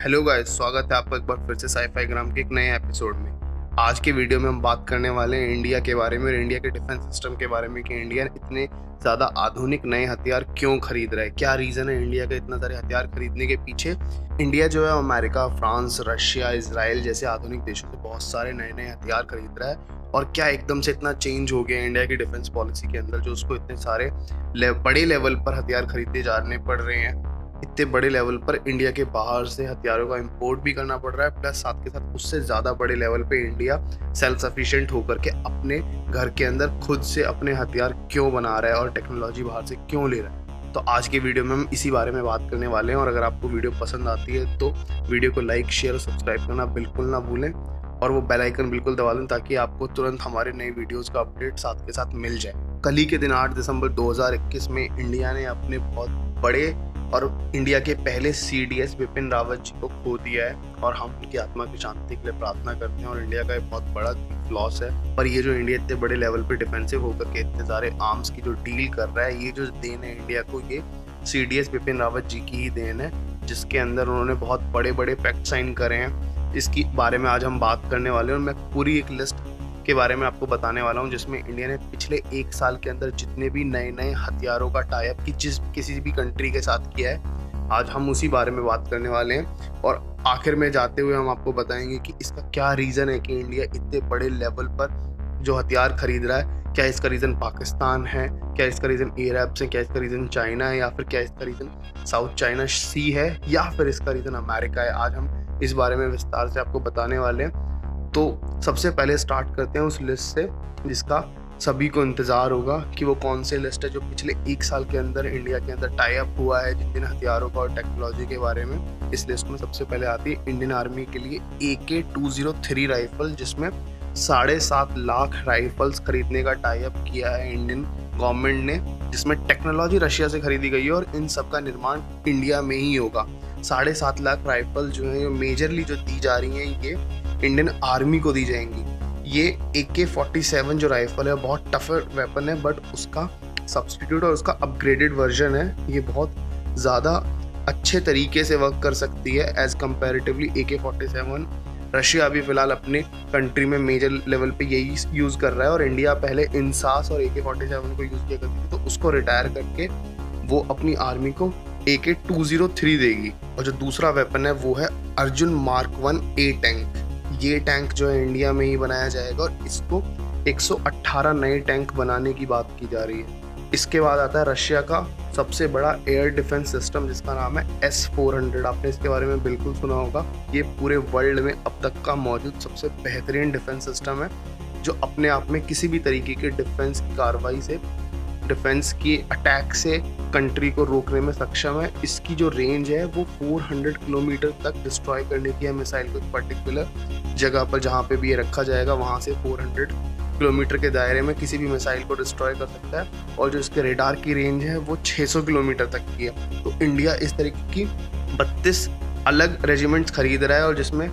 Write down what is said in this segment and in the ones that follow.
Hello guys, स्वागत है आपका एक बार फिर से साईफाई ग्राम के एक नए एपिसोड में। आज के वीडियो में हम बात करने वाले हैं इंडिया के बारे में और इंडिया के डिफेंस सिस्टम के बारे में कि इंडिया इतने ज़्यादा आधुनिक नए हथियार क्यों खरीद रहा है। क्या रीज़न है इंडिया का इतना सारे हथियार खरीदने के पीछे। इंडिया जो है अमेरिका, फ्रांस, रशिया, इसराइल जैसे आधुनिक देशों से बहुत सारे नए नए हथियार खरीद रहा है। और क्या एकदम से इतना चेंज हो गया इंडिया की डिफेंस पॉलिसी के अंदर जो उसको इतने सारे बड़े लेवल पर हथियार खरीदे जाने पड़ रहे हैं। इतने बड़े लेवल पर इंडिया के बाहर से हथियारों का इंपोर्ट भी करना पड़ रहा है, प्लस साथ के साथ उससे ज़्यादा बड़े लेवल पे इंडिया सेल्फ सफिशिएंट होकर के अपने घर के अंदर खुद से अपने हथियार क्यों बना रहा है और टेक्नोलॉजी बाहर से क्यों ले रहा है। तो आज के वीडियो में हम इसी बारे में बात करने वाले हैं। और अगर आपको वीडियो पसंद आती है तो वीडियो को लाइक, शेयर और सब्सक्राइब करना बिल्कुल ना भूलें और वो बेल आइकन बिल्कुल दबा लें ताकि आपको तुरंत हमारे नए वीडियोस का अपडेट साथ के साथ मिल जाए। कल ही के दिन 8 दिसंबर 2021 में इंडिया ने अपने बहुत बड़े और इंडिया के पहले CDS बिपिन रावत जी को खो दिया है और हम उनकी आत्मा की शांति के लिए प्रार्थना करते हैं। और इंडिया का एक बहुत बड़ा लॉस है। पर ये जो इंडिया इतने बड़े लेवल पे डिफेंसिव होकर के इतने सारे आर्म्स की जो डील कर रहा है, ये जो देन है इंडिया को, ये CDS बिपिन रावत जी की ही देन है, जिसके अंदर उन्होंने बहुत बड़े बड़े पैक्ट साइन करे हैं। इसकी बारे में आज हम बात करने वाले हैं और मैं पूरी एक लिस्ट के बारे में आपको बताने वाला हूं जिसमें इंडिया ने पिछले एक साल के अंदर जितने भी नए नए हथियारों का टाई अप किसी भी कंट्री के साथ किया है, आज हम उसी बारे में बात करने वाले हैं। और आखिर में जाते हुए हम आपको बताएंगे कि इसका क्या रीज़न है कि इंडिया इतने बड़े लेवल पर जो हथियार खरीद रहा है। क्या इसका रीज़न पाकिस्तान है, क्या इसका रीज़न अरब्स है, क्या इसका रीज़न चाइना है, या फिर क्या इसका रीज़न साउथ चाइना सी है, या फिर इसका रीज़न अमेरिका है। आज हम इस बारे में विस्तार से आपको बताने वाले हैं। तो सबसे पहले स्टार्ट करते हैं उस लिस्ट से जिसका सभी को इंतज़ार होगा कि वो कौन से लिस्ट है जो पिछले एक साल के अंदर इंडिया के अंदर टाई अप हुआ है जिन हथियारों का और टेक्नोलॉजी के बारे में। इस लिस्ट में सबसे पहले आती है इंडियन आर्मी के लिए AK-203 राइफल, जिसमें 7.5 लाख राइफल्स खरीदने का टाई अप किया है इंडियन गवर्नमेंट ने, जिसमें टेक्नोलॉजी रशिया से खरीदी गई है और इन सब का निर्माण इंडिया में ही होगा। 7.5 लाख राइफल जो है मेजरली जो दी जा रही हैं ये इंडियन आर्मी को दी जाएंगी। ये AK-47 जो राइफल है बहुत टफ वेपन है, बट उसका सब्स्टिट्यूट और उसका अपग्रेडेड वर्जन है। ये बहुत ज़्यादा अच्छे तरीके से वर्क कर सकती है एज कंपैरेटिवली AK-47। रशिया अभी फ़िलहाल अपने कंट्री में मेजर लेवल पे यही यूज़ कर रहा है और इंडिया पहले इंसास और AK-47 को यूज़ किया करती थी, तो उसको रिटायर करके वो अपनी आर्मी को AK-203 देगी। और जो दूसरा वेपन है वो है अर्जुन मार्क 1A टैंक। ये टैंक जो है इंडिया में ही बनाया जाएगा और इसको 118 नए टैंक बनाने की बात की जा रही है। इसके बाद आता है रशिया का सबसे बड़ा एयर डिफेंस सिस्टम जिसका नाम है S-400। आपने इसके बारे में बिल्कुल सुना होगा। ये पूरे वर्ल्ड में अब तक का मौजूद सबसे बेहतरीन डिफेंस सिस्टम है जो अपने आप में किसी भी तरीके के डिफेंस की कार्रवाई से, डिफेंस की अटैक से कंट्री को रोकने में सक्षम है। इसकी जो रेंज है वो 400 किलोमीटर तक डिस्ट्रॉय करने की है मिसाइल को एक पर्टिकुलर जगह पर जहाँ पे भी ये रखा जाएगा वहाँ से 400 किलोमीटर के दायरे में किसी भी मिसाइल को डिस्ट्रॉय कर सकता है। और जो इसके रेडार की रेंज है वो 600 किलोमीटर तक की है। तो इंडिया इस तरीके की 32 अलग रेजिमेंट्स खरीद रहा है और जिसमें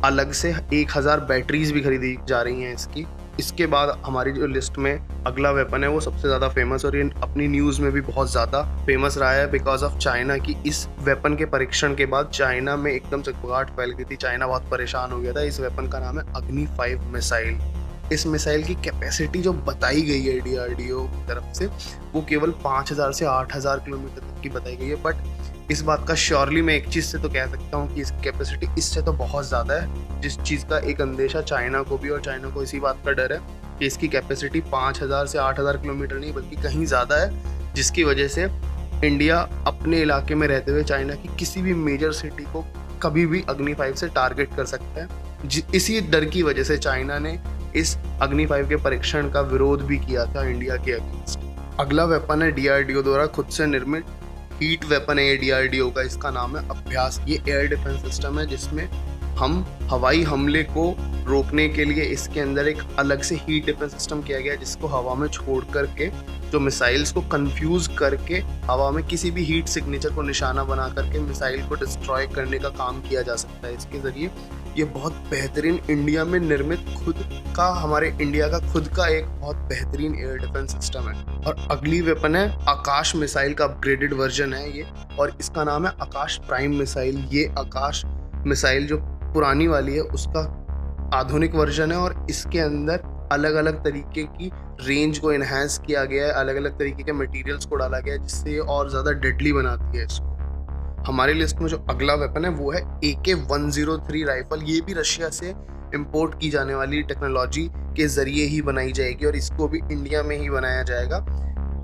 अलग से 1000 बैटरीज भी खरीदी जा रही हैं इसकी। इसके बाद हमारी जो लिस्ट में अगला वेपन है वो सबसे ज़्यादा फेमस और ये अपनी न्यूज़ में भी बहुत ज़्यादा फेमस रहा है बिकॉज ऑफ चाइना की। इस वेपन के परीक्षण के बाद चाइना में एकदम से घबराहट फैल गई थी, चाइना बहुत परेशान हो गया था। इस वेपन का नाम है अग्नि 5 मिसाइल। इस मिसाइल की कैपेसिटी जो बताई गई है DRDO की तरफ से वो केवल 5000 से 8000 किलोमीटर तक की बताई गई है। बट इस बात का श्योरली मैं एक चीज़ से तो कह सकता हूँ कि इसकी कैपेसिटी इससे तो बहुत ज़्यादा है, जिस चीज़ का एक अंदेशा चाइना को भी, और चाइना को इसी बात का डर है कि इसकी कैपेसिटी 5000 से 8000 किलोमीटर नहीं बल्कि कहीं ज़्यादा है, जिसकी वजह से इंडिया अपने इलाके में रहते हुए चाइना की किसी भी मेजर सिटी को कभी भी अग्नि 5 से टारगेट कर सकता है। इसी डर की वजह से चाइना ने इस अग्नि 5 के परीक्षण का विरोध भी किया था इंडिया के अगेंस्ट। अगला वेपन है DRDO द्वारा खुद से निर्मित हीट वेपन है ये DRDO का। इसका नाम है अभ्यास। ये एयर डिफेंस सिस्टम है जिसमें हम हवाई हमले को रोकने के लिए इसके अंदर एक अलग से हीट डिफेंस सिस्टम किया गया है जिसको हवा में छोड़ करके जो मिसाइल्स को कंफ्यूज करके हवा में किसी भी हीट सिग्नेचर को निशाना बना करके मिसाइल को डिस्ट्रॉय करने का काम किया जा सकता है इसके ज़रिए। ये बहुत बेहतरीन इंडिया में निर्मित खुद का, हमारे इंडिया का खुद का एक बहुत बेहतरीन एयर डिफेंस सिस्टम है। और अगली वेपन है आकाश मिसाइल का अपग्रेडेड वर्जन है ये, और इसका नाम है आकाश प्राइम मिसाइल। ये आकाश मिसाइल जो पुरानी वाली है उसका आधुनिक वर्जन है, और इसके अंदर अलग अलग तरीके की रेंज को इन्हांस किया गया है, अलग अलग तरीके के मटेरियल्स को डाला गया है जिससे ये और ज़्यादा डेडली बनाती है इसको। हमारी लिस्ट में जो अगला वेपन है वो है AK-103 राइफल। ये भी रशिया से इंपोर्ट की जाने वाली टेक्नोलॉजी के ज़रिए ही बनाई जाएगी और इसको भी इंडिया में ही बनाया जाएगा।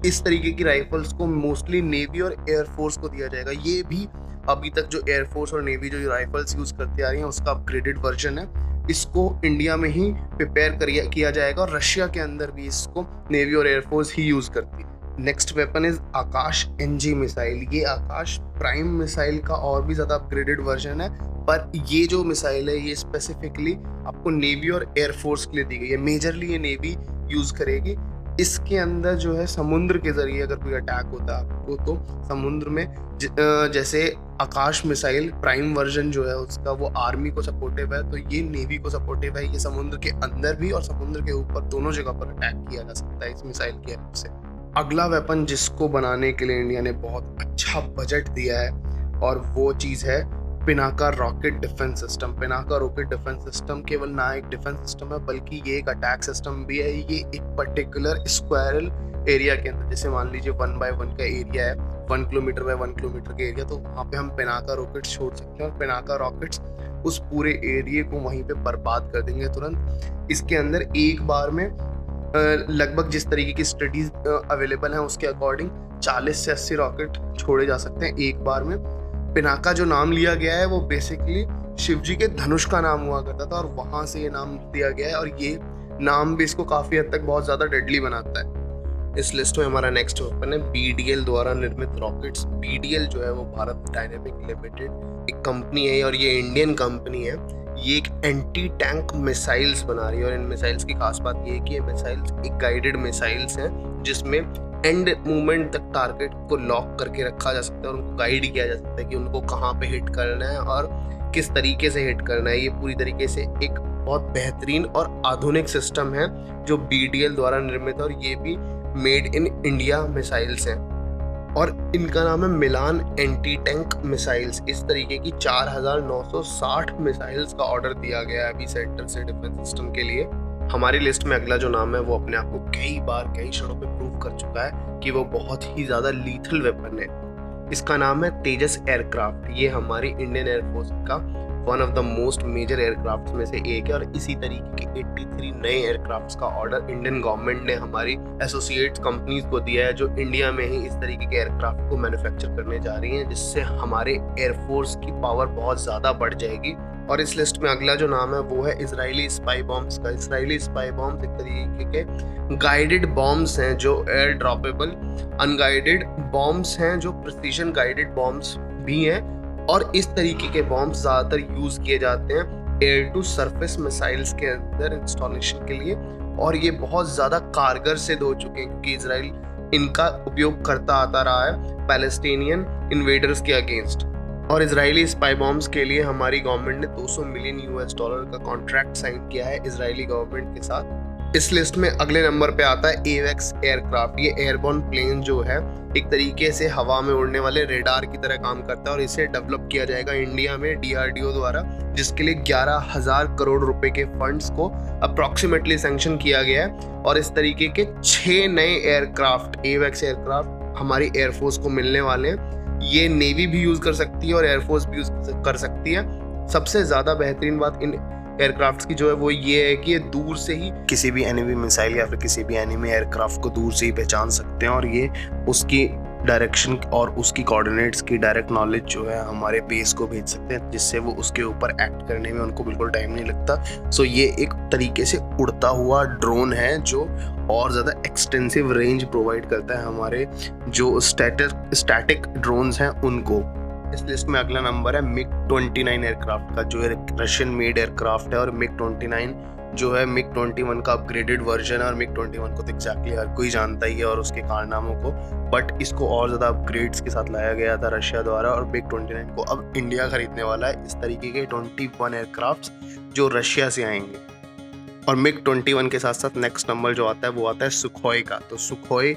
इस तरीके की राइफल्स को मोस्टली नेवी और एयरफोर्स को दिया जाएगा। ये भी अभी तक जो एयरफोर्स और नेवी जो राइफल्स यूज़ करती आ रही हैं उसका अपग्रेडेड वर्जन है। इसको इंडिया में ही प्रिपेयर किया जाएगा और रशिया के अंदर भी इसको नेवी और एयरफोर्स ही यूज़ करती है। Next weapon is Akash NG missile. ये आकाश प्राइम मिसाइल का और भी ज़्यादा अपग्रेडेड वर्जन है, पर ये जो मिसाइल है ये स्पेसिफिकली आपको नेवी और एयरफोर्स के लिए दी गई है। मेजरली ये नेवी यूज़ करेगी। इसके अंदर जो है समुद्र के ज़रिए अगर कोई अटैक होता है आपको तो समुद्र में जैसे आकाश मिसाइल प्राइम वर्जन जो है उसका वो आर्मी को सपोर्टिव है, तो ये नेवी को सपोर्टिव है। ये समुद्र के अंदर भी और समुद्र के ऊपर दोनों जगह पर अटैक किया जा सकता है इस मिसाइल की हेल्प से। अगला वेपन जिसको बनाने के लिए इंडिया ने बहुत अच्छा बजट दिया है और वो चीज़ है Pinaka rocket defence system. Pinaka rocket defence system केवल ना एक डिफेंस सिस्टम है बल्कि ये एक अटैक सिस्टम भी है। ये एक पर्टिकुलर स्क्वायरल एरिया के अंदर, जैसे मान लीजिए 1x1 का एरिया है, 1 किलोमीटर बाय 1 किलोमीटर का एरिया, तो वहाँ पे हम पिनाका रॉकेट्स छोड़ सकते हैं और पिनाका रॉकेट्स उस पूरे एरिया को वहीं पे बर्बाद कर देंगे तुरंत। इसके अंदर एक बार में लगभग जिस तरीके की स्टडीज अवेलेबल हैं उसके अकॉर्डिंग 40 से 80 रॉकेट छोड़े जा सकते हैं एक बार में। पिनाका जो नाम लिया गया है वो बेसिकली शिवजी के धनुष का नाम हुआ करता था और वहाँ से ये नाम दिया गया है और ये नाम भी इसको काफ़ी हद तक बहुत ज़्यादा डेडली बनाता है। इस लिस्ट में हमारा नेक्स्ट वेपन है BDL द्वारा निर्मित रॉकेट्स। BDL जो है वो भारत डायनेमिक लिमिटेड एक कंपनी है और ये इंडियन कंपनी है। ये एक एंटी टैंक मिसाइल्स बना रही है और इन मिसाइल्स की खास बात ये है कि ये मिसाइल्स एक गाइडेड मिसाइल्स हैं जिसमें एंड मूवमेंट तक टारगेट को लॉक करके रखा जा सकता है और उनको गाइड किया जा सकता है कि उनको कहाँ पे हिट करना है और किस तरीके से हिट करना है। ये पूरी तरीके से एक बहुत बेहतरीन और आधुनिक सिस्टम है जो BDL द्वारा निर्मित है और ये भी मेड इन इंडिया मिसाइल्स हैं और इनका नाम है मिलान एंटी टैंक मिसाइल्स। इस तरीके की 4960 मिसाइल्स का ऑर्डर दिया गया है अभी सेंटर से डिफेंस सिस्टम के लिए। हमारी लिस्ट में अगला जो नाम है वो अपने आप को कई बार कई क्षणों पे प्रूव कर चुका है कि वो बहुत ही ज़्यादा लीथल वेपन है। इसका नाम है तेजस एयरक्राफ्ट। ये हमारी इंडियन एयरफोर्स का one of the most major aircraft में से एक है और इसी तरीके के 83 नए एयरक्राफ्ट का ऑर्डर इंडियन गवर्नमेंट ने हमारी एसोसिएट कंपनीज को दिया है जो इंडिया में ही इस तरीके के एयरक्राफ्ट को मैन्युफैक्चर करने जा रही हैं, जिससे हमारे एयरफोर्स की पावर बहुत ज़्यादा बढ़ जाएगी। और इस लिस्ट में अगला जो नाम है वो है इजरायली स्पाई बॉम्ब्स का। इजरायली स्पाई बॉम्ब्स एक तरीके के गाइडेड बॉम्ब्स हैं जो एयर ड्रॉपेबल अनगाइडेड बॉम्ब्स हैं जो प्रिसीजन गाइडेड बॉम्ब्स भी हैं और इस तरीके के बॉम्ब्स ज़्यादातर यूज़ किए जाते हैं एयर टू सरफेस मिसाइल्स के अंदर इंस्टॉलेशन के लिए और ये बहुत ज़्यादा कारगर सिद्ध हो चुके हैं क्योंकि इजराइल इनका उपयोग करता आता रहा है पैलेस्टीनियन इन्वेडर्स के अगेंस्ट। और इजरायली स्पाई बॉम्ब्स के लिए हमारी गवर्नमेंट ने $200 मिलियन का कॉन्ट्रैक्ट साइन किया है इजरायली गवर्नमेंट के साथ। इस लिस्ट में अगले नंबर पे आता है AWACS एयरक्राफ्ट। ये एयरबोर्न प्लेन जो है एक तरीके से हवा में उड़ने वाले रेडार की तरह काम करता है और इसे डेवलप किया जाएगा इंडिया में DRDO द्वारा, जिसके लिए 11,000 करोड़ रुपए के फंड्स को अप्रॉक्सीमेटली सैंक्शन किया गया है और इस तरीके के 6 नए एयरक्राफ्ट AWACS एयरक्राफ्ट हमारी एयरफोर्स को मिलने वाले हैं। ये नेवी भी यूज़ कर सकती है और एयरफोर्स भी यूज़ कर सकती है। सबसे ज़्यादा बेहतरीन बात इन एयरक्राफ्ट की जो है वो ये है कि ये दूर से ही किसी भी एनिमी मिसाइल या फिर किसी भी एनिमी एयरक्राफ्ट को दूर से ही पहचान सकते हैं और ये उसकी डायरेक्शन और उसकी कोऑर्डिनेट्स की डायरेक्ट नॉलेज जो है हमारे बेस को भेज सकते हैं, जिससे वो उसके ऊपर एक्ट करने में उनको बिल्कुल टाइम नहीं लगता। सो ये एक तरीके से उड़ता हुआ ड्रोन है जो और ज़्यादा एक्सटेंसिव रेंज प्रोवाइड करता है हमारे जो स्टैटिक ड्रोन्स हैं उनको। इस लिस्ट में अगला नंबर है MiG-29 एयरक्राफ्ट का, जो है रशियन मेड एयरक्राफ्ट है और MiG-29 जो है MiG-21 का अपग्रेडेड वर्जन है और MiG-21 को तो एग्जैक्टली हर कोई जानता ही है और उसके कारनामों को, बट इसको और ज़्यादा अपग्रेड्स के साथ लाया गया था रशिया द्वारा और MiG-29 को अब इंडिया खरीदने वाला है। इस तरीके के 21 एयरक्राफ्ट जो रशिया से आएंगे और MiG-21 के साथ साथ नेक्स्ट नंबर जो आता है वो आता है सुखोई का। तो सुखोई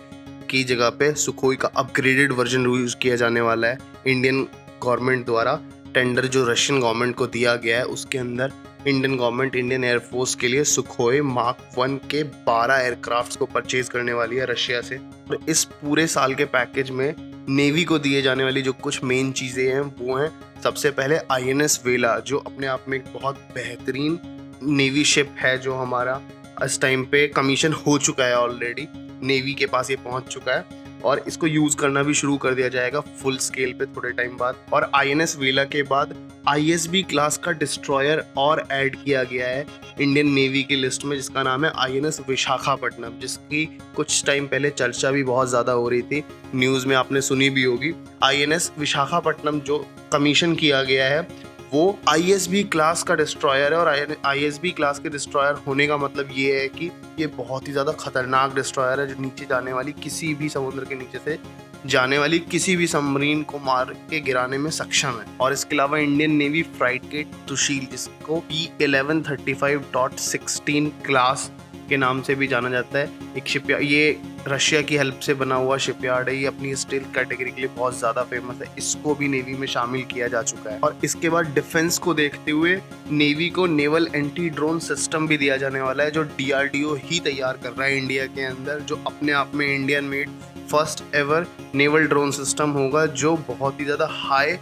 की जगह पे सुखोई का अपग्रेडेड वर्जन यूज़ किया जाने वाला है इंडियन गवर्नमेंट द्वारा टेंडर जो रशियन गवर्नमेंट को दिया गया है उसके अंदर इंडियन गवर्नमेंट इंडियन एयरफोर्स के लिए सुखोई मार्क 1 के 12 एयरक्राफ्ट्स को परचेज करने वाली है रशिया से। और इस पूरे साल के पैकेज में नेवी को दिए जाने वाली जो कुछ मेन चीज़ें हैं वो हैं सबसे पहले INS वेला, जो अपने आप में एक बहुत बेहतरीन नेवी शिप है, जो हमारा इस टाइम पे कमीशन हो चुका है, ऑलरेडी नेवी के पास ये पहुंच चुका है और इसको यूज़ करना भी शुरू कर दिया जाएगा फुल स्केल पे थोड़े टाइम बाद। और INS वेला के बाद ISB क्लास का डिस्ट्रॉयर और ऐड किया गया है इंडियन नेवी की लिस्ट में, जिसका नाम है INS विशाखापट्टनम, जिसकी कुछ टाइम पहले चर्चा भी बहुत ज़्यादा हो रही थी, न्यूज़ में आपने सुनी भी होगी। INS विशाखापट्टनम जो कमीशन किया गया है वो ISB क्लास का डिस्ट्रॉयर है। और ISB क्लास के डिस्ट्रॉयर होने का मतलब ये है कि ये बहुत ही ज़्यादा खतरनाक डिस्ट्रॉयर है, जो नीचे जाने वाली किसी भी समुद्र के नीचे से जाने वाली किसी भी सबमरीन को मार के गिराने में सक्षम है। और इसके अलावा इंडियन नेवी फ्राइगेट तुशील, जिसको P1135.16 क्लास के नाम से भी जाना जाता है, एक शिपयार्ड, ये रशिया की हेल्प से बना हुआ शिपयार्ड है। ये अपनी स्टील कैटेगरी के लिए बहुत ज़्यादा फेमस है, इसको भी नेवी में शामिल किया जा चुका है। और इसके बाद डिफेंस को देखते हुए नेवी को नेवल एंटी ड्रोन सिस्टम भी दिया जाने वाला है, जो DRDO ही तैयार कर रहा है इंडिया के अंदर, जो अपने आप में Indian made first ever naval drone system होगा, जो बहुत ही ज़्यादा हाई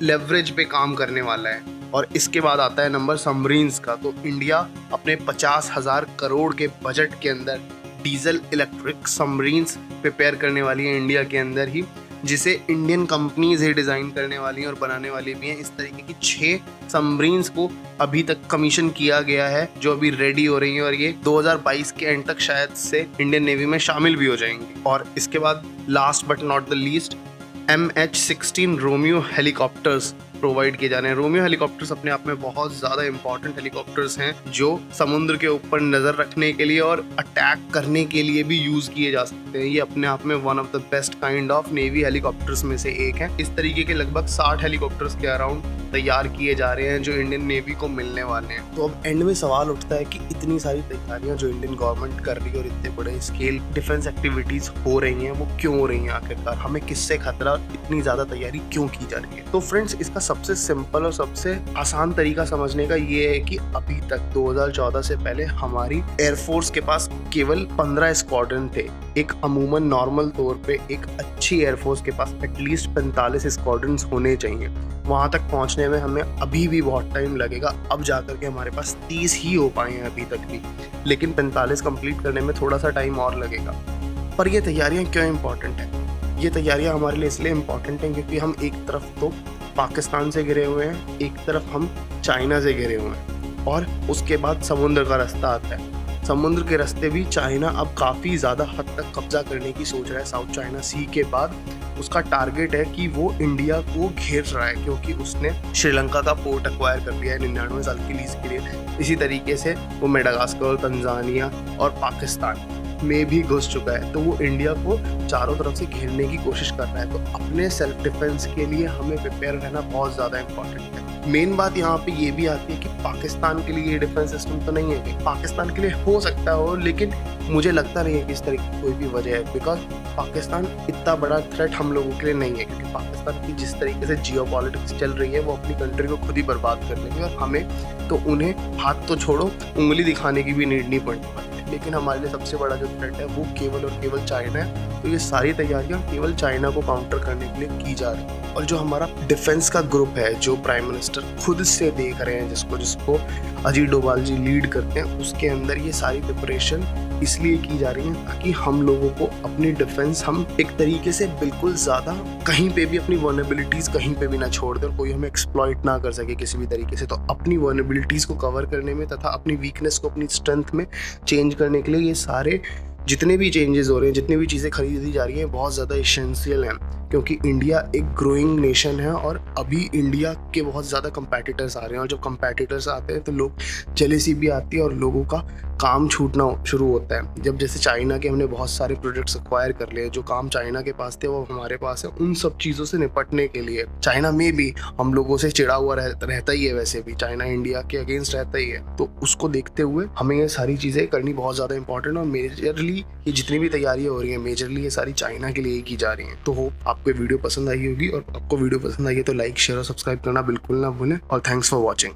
लेवरेज पे काम करने वाला है। और इसके बाद आता है नंबर सबमरीन्स का। तो इंडिया अपने 50,000 करोड़ के बजट के अंदर डीजल इलेक्ट्रिक सबमरीन्स प्रिपेयर करने वाली है इंडिया के अंदर ही, जिसे इंडियन कंपनीज ही डिज़ाइन करने वाली हैं और बनाने वाली भी हैं। इस तरीके की 6 सबमरीन्स को अभी तक कमीशन किया गया है, जो अभी रेडी हो रही हैं और ये 2022 के एंड तक शायद से इंडियन नेवी में शामिल भी हो जाएंगी। और इसके बाद last but not the least MH-16 Romeo helicopters provide किए जा रहे हैं। रोमियो हेलीकॉप्टर्स अपने आप में बहुत ज़्यादा इंपॉर्टेंट हेलीकॉप्टर्स हैं, जो समुद्र के ऊपर नज़र रखने के लिए और अटैक करने के लिए भी यूज़ किए जा सकते हैं। ये अपने आप में one of the best kind of navy helicopters में से एक है। इस तरीके के लगभग 60 हेलीकॉप्टर्स के अराउंड तैयार किए जा रहे हैं, जो इंडियन नेवी को मिलने वाले हैं। तो अब एंड में सवाल उठता है कि इतनी सारी तैयारियां जो इंडियन गवर्नमेंट कर रही है और इतने बड़े स्केल डिफेंस एक्टिविटीज़ हो रही हैं, वो क्यों हो रही हैं आखिरकार? हमें किससे खतरा, इतनी ज़्यादा तैयारी क्यों की जा रही है? तो फ्रेंड्स, इसका सबसे सिंपल और सबसे आसान तरीका समझने का ये है कि अभी तक 2014 से पहले हमारी एयरफोर्स के पास केवल 15 स्क्वाड्रन थे। एक अमूमन नॉर्मल तौर पे एक अच्छी एयरफोर्स के पास एटलीस्ट 45 स्क्वाड्रन होने चाहिए। वहाँ तक पहुँचने में हमें अभी भी बहुत टाइम लगेगा, अब जाकर के हमारे पास 30 ही हो पाए हैं अभी तक भी, लेकिन 45 कंप्लीट करने में थोड़ा सा टाइम और लगेगा। पर ये तैयारियाँ क्यों इम्पोर्टेंट हैं? ये तैयारियाँ हमारे लिए इसलिए इम्पोर्टेंट हैं क्योंकि हम एक तरफ तो पाकिस्तान से घिरे हुए हैं, एक तरफ हम चाइना से घिरे हुए हैं, और उसके बाद समुद्र का रास्ता आता है। समुद्र के रास्ते भी चाइना अब काफ़ी ज़्यादा हद तक कब्जा करने की सोच रहा है। साउथ चाइना सी के बाद उसका टारगेट है कि वो इंडिया को घेर रहा है, क्योंकि उसने श्रीलंका का पोर्ट एक्वायर कर लिया है 99 साल की लीज के लिए। इसी तरीके से वो मेडागास्कर, तंजानिया और पाकिस्तान में भी घुस चुका है। तो वो इंडिया को चारों तरफ से घेरने की कोशिश कर रहा है। तो अपने सेल्फ डिफेंस के लिए हमें प्रिपेयर रहना बहुत ज़्यादा इम्पोर्टेंट है। मेन बात यहाँ पे ये भी आती है कि पाकिस्तान के लिए ये डिफेंस सिस्टम तो नहीं है। पाकिस्तान के लिए हो सकता हो, लेकिन मुझे लगता नहीं है कि इस तरीके की कोई भी वजह है, बिकॉज पाकिस्तान इतना बड़ा थ्रेट हम लोगों के लिए नहीं है। क्योंकि पाकिस्तान की जिस तरीके से जियो पॉलिटिक्स चल रही है, वो अपनी कंट्री को खुद ही बर्बाद कर लेंगे, और हमें तो उन्हें हाथ तो छोड़ो, उंगली दिखाने की भी नीड नहीं पड़ने वाली। लेकिन हमारे लिए सबसे बड़ा जो थ्रेट है वो केवल और केवल चाइना है। तो ये सारी तैयारियां केवल चाइना को काउंटर करने के लिए की जा रही है। और जो हमारा डिफेंस का ग्रुप है, जो प्राइम मिनिस्टर खुद से देख रहे हैं, जिसको अजीत डोभाल जी लीड करते हैं, उसके अंदर ये सारी प्रिपरेशन इसलिए की जा रही है ताकि हम लोगों को अपनी डिफेंस हम एक तरीके से बिल्कुल ज़्यादा कहीं पे भी अपनी वर्नेबिलिटीज़ कहीं पे भी ना छोड़ दें और कोई हमें एक्सप्लॉइट ना कर सके किसी भी तरीके से। तो अपनी वर्नेबिलिटीज़ को कवर करने में तथा अपनी वीकनेस को अपनी स्ट्रेंथ में चेंज करने के लिए ये सारे जितने भी चेंजेस हो रहे हैं, जितनी भी चीज़ें खरीदी जा रही हैं, बहुत ज़्यादा एसेंशियल हैं। क्योंकि इंडिया एक ग्रोइंग नेशन है और अभी इंडिया के बहुत ज़्यादा कंपैटिटर्स आ रहे हैं, और जब कंपैटिटर्स आते हैं तो लोग जेलेसी भी आती है और लोगों का काम छूटना शुरू होता है। जब जैसे चाइना के हमने बहुत सारे प्रोजेक्ट्स एक्वायर कर लिए, जो काम चाइना के पास थे वो हमारे पास है। उन सब चीज़ों से निपटने के लिए चाइना में भी हम लोगों से चिढ़ा हुआ रहता ही है, वैसे भी चाइना इंडिया के अगेंस्ट रहता ही है। तो उसको देखते हुए हमें ये सारी चीज़ें करनी बहुत ज़्यादा इंपॉर्टेंट, और मेजरली ये जितनी भी तैयारियाँ हो रही हैं, मेजरली ये सारी चाइना के लिए ही की जा रही हैं। तो होप आपको ये वीडियो पसंद आई होगी, और आपको वीडियो पसंद आई है तो लाइक शेयर और सब्सक्राइब करना बिल्कुल ना भूलें। और थैंक्स फॉर वॉचिंग।